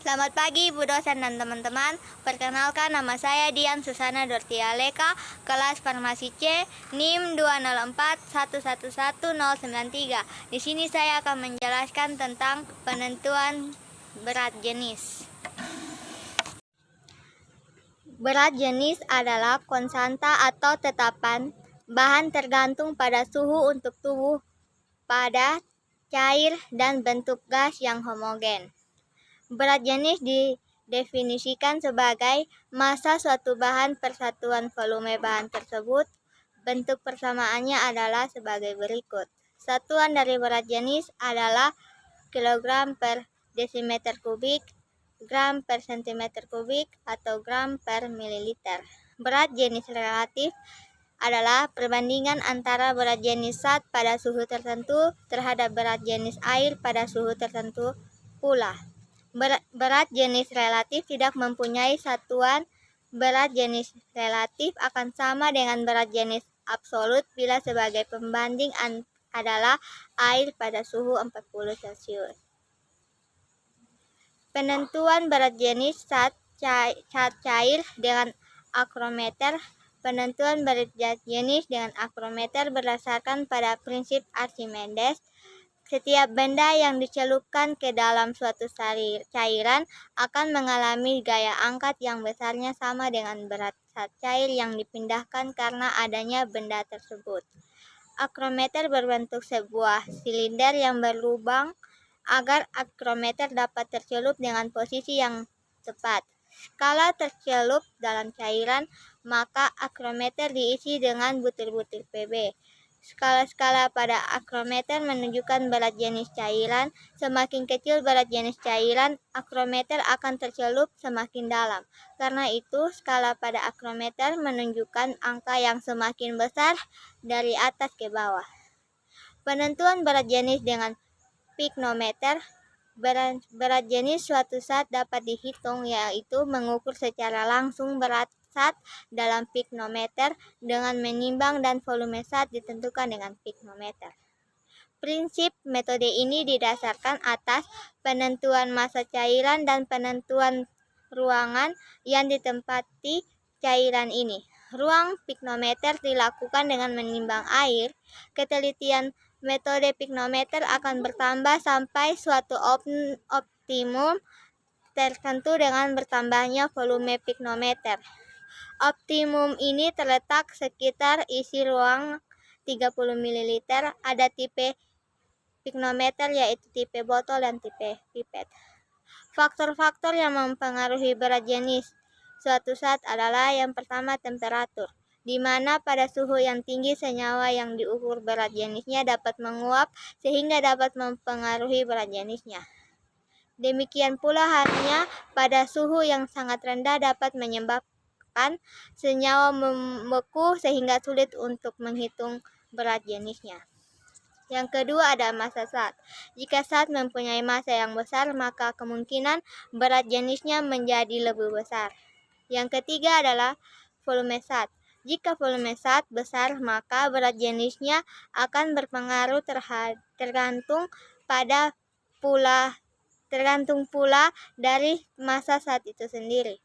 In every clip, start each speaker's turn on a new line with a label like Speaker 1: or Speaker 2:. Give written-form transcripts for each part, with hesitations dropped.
Speaker 1: Selamat pagi Bu dosen dan teman-teman. Perkenalkan, nama saya Dian Susana Dortialeka, kelas Farmasi C, NIM 204111093. Di sini saya akan menjelaskan tentang penentuan berat jenis. Berat jenis adalah konstanta atau tetapan bahan tergantung pada suhu untuk tubuh, padat, cair, dan bentuk gas yang homogen. Berat jenis didefinisikan sebagai massa suatu bahan per satuan volume bahan tersebut. Bentuk persamaannya adalah sebagai berikut. Satuan dari berat jenis adalah kilogram per desimeter kubik, gram per sentimeter kubik, atau gram per mililiter. Berat jenis relatif adalah perbandingan antara berat jenis zat pada suhu tertentu terhadap berat jenis air pada suhu tertentu pula. Berat jenis relatif tidak mempunyai satuan. Berat jenis relatif akan sama dengan berat jenis absolut bila sebagai pembanding adalah air pada suhu 40 Celcius. Penentuan berat jenis zat cair dengan akrometer. Penentuan berat jenis dengan akrometer berdasarkan pada prinsip Archimedes. Setiap benda yang dicelupkan ke dalam suatu cairan akan mengalami gaya angkat yang besarnya sama dengan berat zat cair yang dipindahkan karena adanya benda tersebut. Akrometer berbentuk sebuah silinder yang berlubang. Agar akrometer dapat tercelup dengan posisi yang tepat, skala tercelup dalam cairan, maka akrometer diisi dengan butir-butir Pb. Skala-skala pada akrometer menunjukkan berat jenis cairan. Semakin kecil berat jenis cairan, akrometer akan tercelup semakin dalam. Karena itu, skala pada akrometer menunjukkan angka yang semakin besar dari atas ke bawah. Penentuan berat jenis dengan piknometer. Berat jenis suatu zat dapat dihitung, yaitu mengukur secara langsung berat zat dalam piknometer dengan menimbang dan volume zat ditentukan dengan piknometer. Prinsip metode ini didasarkan atas penentuan massa cairan dan penentuan ruangan yang ditempati cairan ini. Ruang piknometer dilakukan dengan menimbang air. Ketelitian metode piknometer akan bertambah sampai suatu optimum tertentu dengan bertambahnya volume piknometer. Optimum ini terletak sekitar isi ruang 30 ml. Ada tipe piknometer yaitu tipe botol dan tipe pipet. Faktor-faktor yang mempengaruhi berat jenis suatu zat adalah yang pertama temperatur, di mana pada suhu yang tinggi senyawa yang diukur berat jenisnya dapat menguap sehingga dapat mempengaruhi berat jenisnya. Demikian pula halnya pada suhu yang sangat rendah dapat menyebabkan senyawa membeku sehingga sulit untuk menghitung berat jenisnya. Yang kedua ada massa zat. Jika zat mempunyai massa yang besar, maka kemungkinan berat jenisnya menjadi lebih besar. Yang ketiga adalah volume zat. Jika volume zat besar, maka berat jenisnya akan berpengaruh tergantung pula dari massa zat itu sendiri.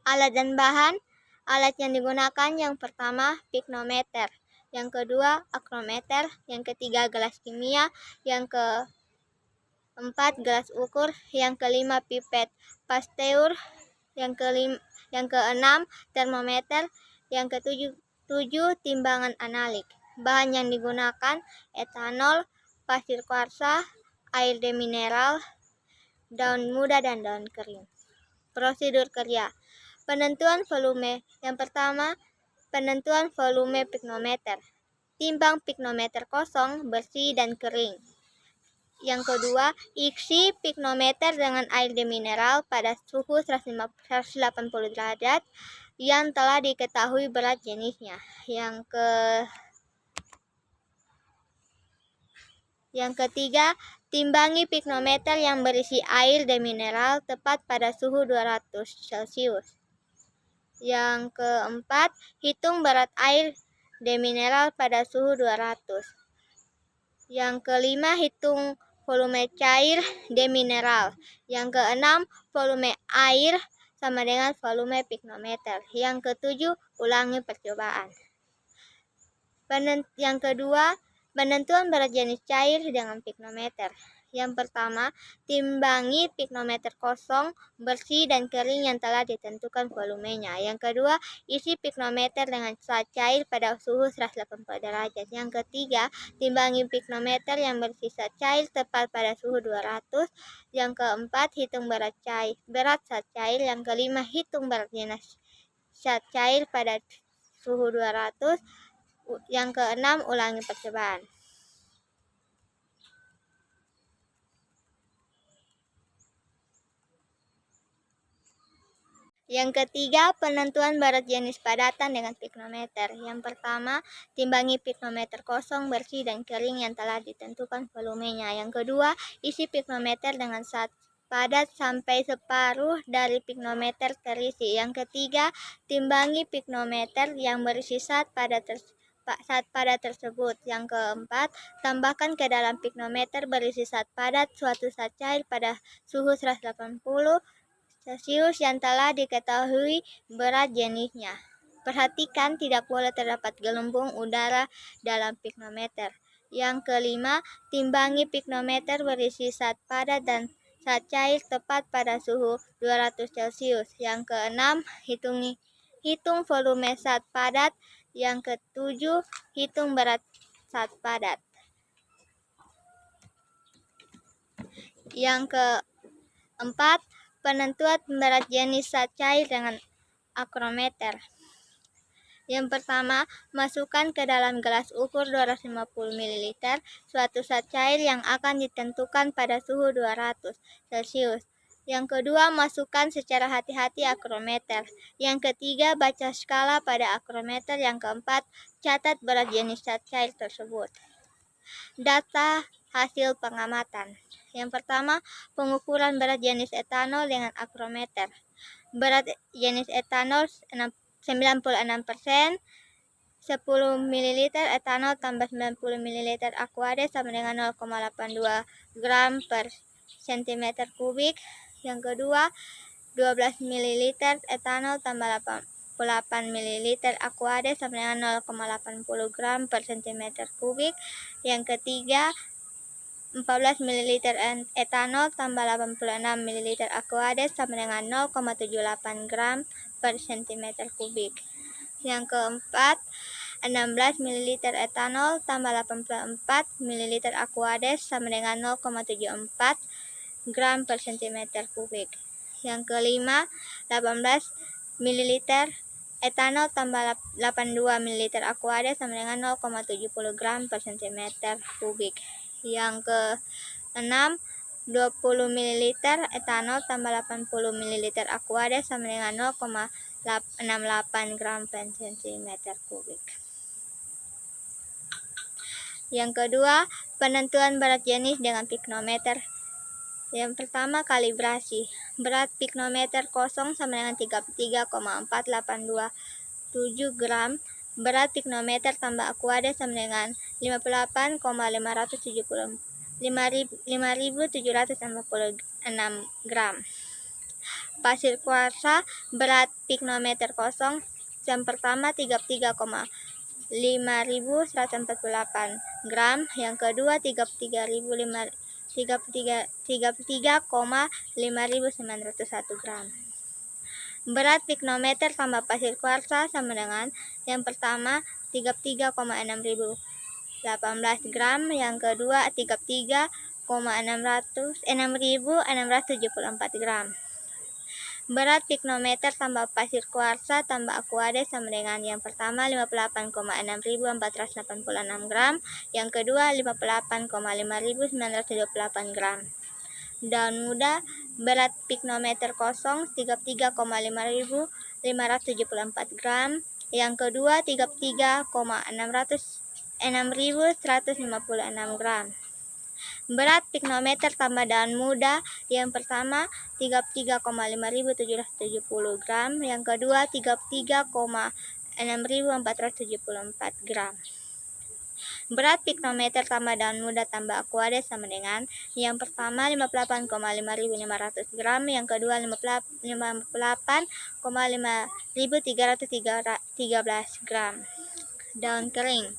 Speaker 1: Alat dan bahan. Alat yang digunakan yang pertama piknometer, yang kedua akrometer, yang ketiga gelas kimia, yang keempat gelas ukur, yang kelima pipet pasteur, yang keenam termometer, yang ketujuh timbangan analik. Bahan yang digunakan etanol, pasir kuarsa, air demineral, daun muda dan daun kering. Prosedur kerja. Penentuan volume. Yang pertama, penentuan volume piknometer. Timbang piknometer kosong, bersih dan kering. Yang kedua, isi piknometer dengan air demineral pada suhu 180 derajat yang telah diketahui berat jenisnya. Yang ketiga, timbangi piknometer yang berisi air demineral tepat pada suhu 200 Celcius. Yang keempat, hitung berat air demineral pada suhu 200. Yang kelima, hitung volume cair demineral. Yang keenam, volume air sama dengan volume piknometer. Yang ketujuh, ulangi percobaan. Yang kedua, penentuan berat jenis cair dengan piknometer. Yang pertama, timbangi piknometer kosong, bersih, dan kering yang telah ditentukan volumenya. Yang kedua, isi piknometer dengan zat cair pada suhu 180 derajat. Yang ketiga, timbangi piknometer yang bersisa cair tepat pada suhu 200. Yang keempat, hitung berat zat cair. Yang kelima, hitung berat jenis zat cair pada suhu 200. Yang keenam, ulangi percobaan. Yang ketiga, penentuan berat jenis padatan dengan piknometer. Yang pertama, timbangi piknometer kosong, bersih, dan kering yang telah ditentukan volumenya. Yang kedua, isi piknometer dengan zat padat sampai separuh dari piknometer terisi. Yang ketiga, timbangi piknometer yang berisi zat padat tersebut. Yang keempat, tambahkan ke dalam piknometer berisi zat padat suatu zat cair pada suhu 180 Celsius yang telah diketahui berat jenisnya. Perhatikan tidak boleh terdapat gelembung udara dalam piknometer. Yang kelima, timbangi piknometer berisi zat padat dan zat cair tepat pada suhu 200 Celsius. Yang keenam, hitung volume zat padat. Yang ketujuh, hitung berat zat padat. Yang keempat, penentuan berat jenis zat cair dengan akrometer. Yang pertama, masukkan ke dalam gelas ukur 250 ml suatu zat cair yang akan ditentukan pada suhu 200 Celsius. Yang kedua, masukkan secara hati-hati akrometer. Yang ketiga, baca skala pada akrometer. Yang keempat, catat berat jenis zat cair tersebut. Data hasil pengamatan. Yang pertama, pengukuran berat jenis etanol dengan akrometer. Berat jenis etanol 96%, 10 ml etanol tambah 90 ml Aquades sama dengan 0,82 gram per cm kubik. Yang kedua, 12 ml etanol tambah 88 ml Aquades sama dengan 0,80 gram per cm kubik. Yang ketiga, 14 ml etanol tambah 86 ml Aquades sama dengan 0,78 gram per cm kubik. Yang keempat, 16 ml etanol tambah 84 ml Aquades sama dengan 0,74 gram per cm kubik. Yang kelima, 18 ml etanol tambah 82 ml Aquades sama dengan 0,70 gram per cm kubik. Yang ke-6, 20 ml etanol tambah 80 ml Aquades sama dengan 0,68 gram per cm kubik. Yang kedua, penentuan berat jenis dengan piknometer. Yang pertama, kalibrasi. Berat piknometer kosong sama dengan 33,4827 gram. Berat piknometer tambah Aquades sama dengan 58,746 gram. Pasir kuarsa, berat piknometer kosong. Yang pertama 33,5148 gram. Yang kedua 33,5901 gram. Berat piknometer tambah pasir kuarsa sama dengan yang pertama 33,6018 gram, yang kedua 33,6674 gram. Berat piknometer tambah pasir kuarsa tambah Aquades sama dengan yang pertama 58,6486 gram, yang kedua 58,5928 gram. Daun muda, berat piknometer kosong 33,5574 gram, yang kedua 33,6156 gram. Berat piknometer tambah daun muda, yang pertama 33,5770 gram, yang kedua 33,6474 gram. Berat piknometer tambah daun muda tambah Aquades sama dengan yang pertama 58,5.500 gram, yang kedua 58,5.313 gram. Daun kering.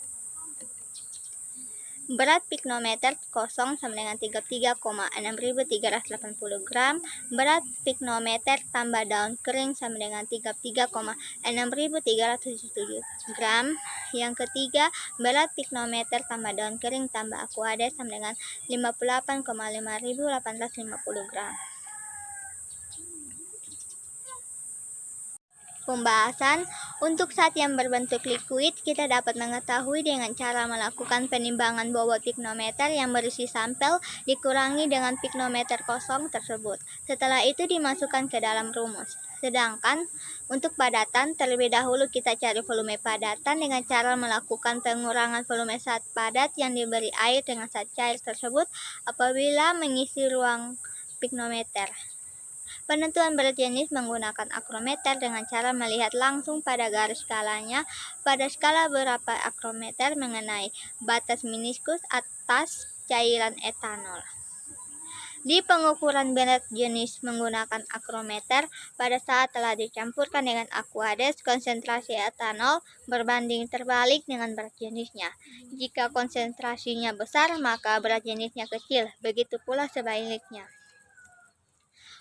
Speaker 1: Berat piknometer kosong sama dengan 33,6.380 gram. Berat piknometer tambah daun kering sama dengan 33,6.377 gram. Yang ketiga, berat piknometer tambah daun kering tambah Aquades sama dengan 58,5.850 gram. Pembahasan. Untuk zat yang berbentuk liquid, kita dapat mengetahui dengan cara melakukan penimbangan bobot piknometer yang berisi sampel dikurangi dengan piknometer kosong tersebut. Setelah itu dimasukkan ke dalam rumus. Sedangkan untuk padatan, terlebih dahulu kita cari volume padatan dengan cara melakukan pengurangan volume zat padat yang diberi air dengan zat cair tersebut apabila mengisi ruang piknometer. Penentuan berat jenis menggunakan akrometer dengan cara melihat langsung pada garis skalanya. Pada skala berapa akrometer mengenai batas meniskus atas cairan etanol. Di pengukuran berat jenis menggunakan akrometer, pada saat telah dicampurkan dengan Aquades, konsentrasi etanol berbanding terbalik dengan berat jenisnya. Jika konsentrasinya besar, maka berat jenisnya kecil. Begitu pula sebaliknya.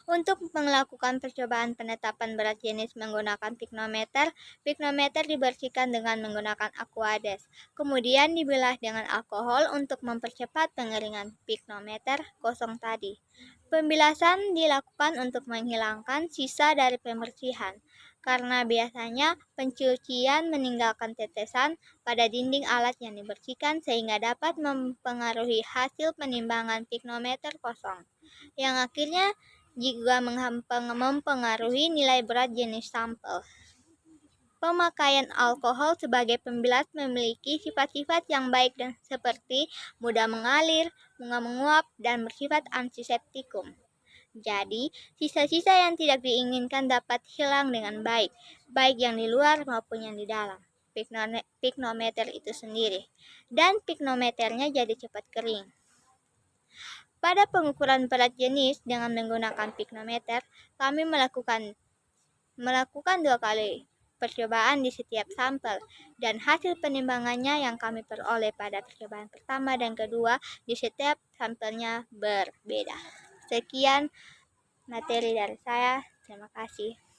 Speaker 1: Untuk melakukan percobaan penetapan berat jenis menggunakan piknometer, piknometer dibersihkan dengan menggunakan Aquades. Kemudian dibilah dengan alkohol untuk mempercepat pengeringan piknometer kosong tadi. Pembilasan dilakukan untuk menghilangkan sisa dari pembersihan, karena biasanya pencucian meninggalkan tetesan pada dinding alat yang dibersihkan sehingga dapat mempengaruhi hasil penimbangan piknometer kosong, yang akhirnya juga mempengaruhi nilai berat jenis sampel. Pemakaian alkohol sebagai pembilas memiliki sifat-sifat yang baik dan seperti mudah mengalir, menguap, dan bersifat antiseptikum. Jadi, sisa-sisa yang tidak diinginkan dapat hilang dengan baik yang di luar maupun yang di dalam piknometer itu sendiri. Dan piknometernya jadi cepat kering. Pada pengukuran berat jenis dengan menggunakan piknometer, kami melakukan 2 kali percobaan di setiap sampel, dan hasil penimbangannya yang kami peroleh pada percobaan pertama dan kedua di setiap sampelnya berbeda. Sekian materi dari saya. Terima kasih.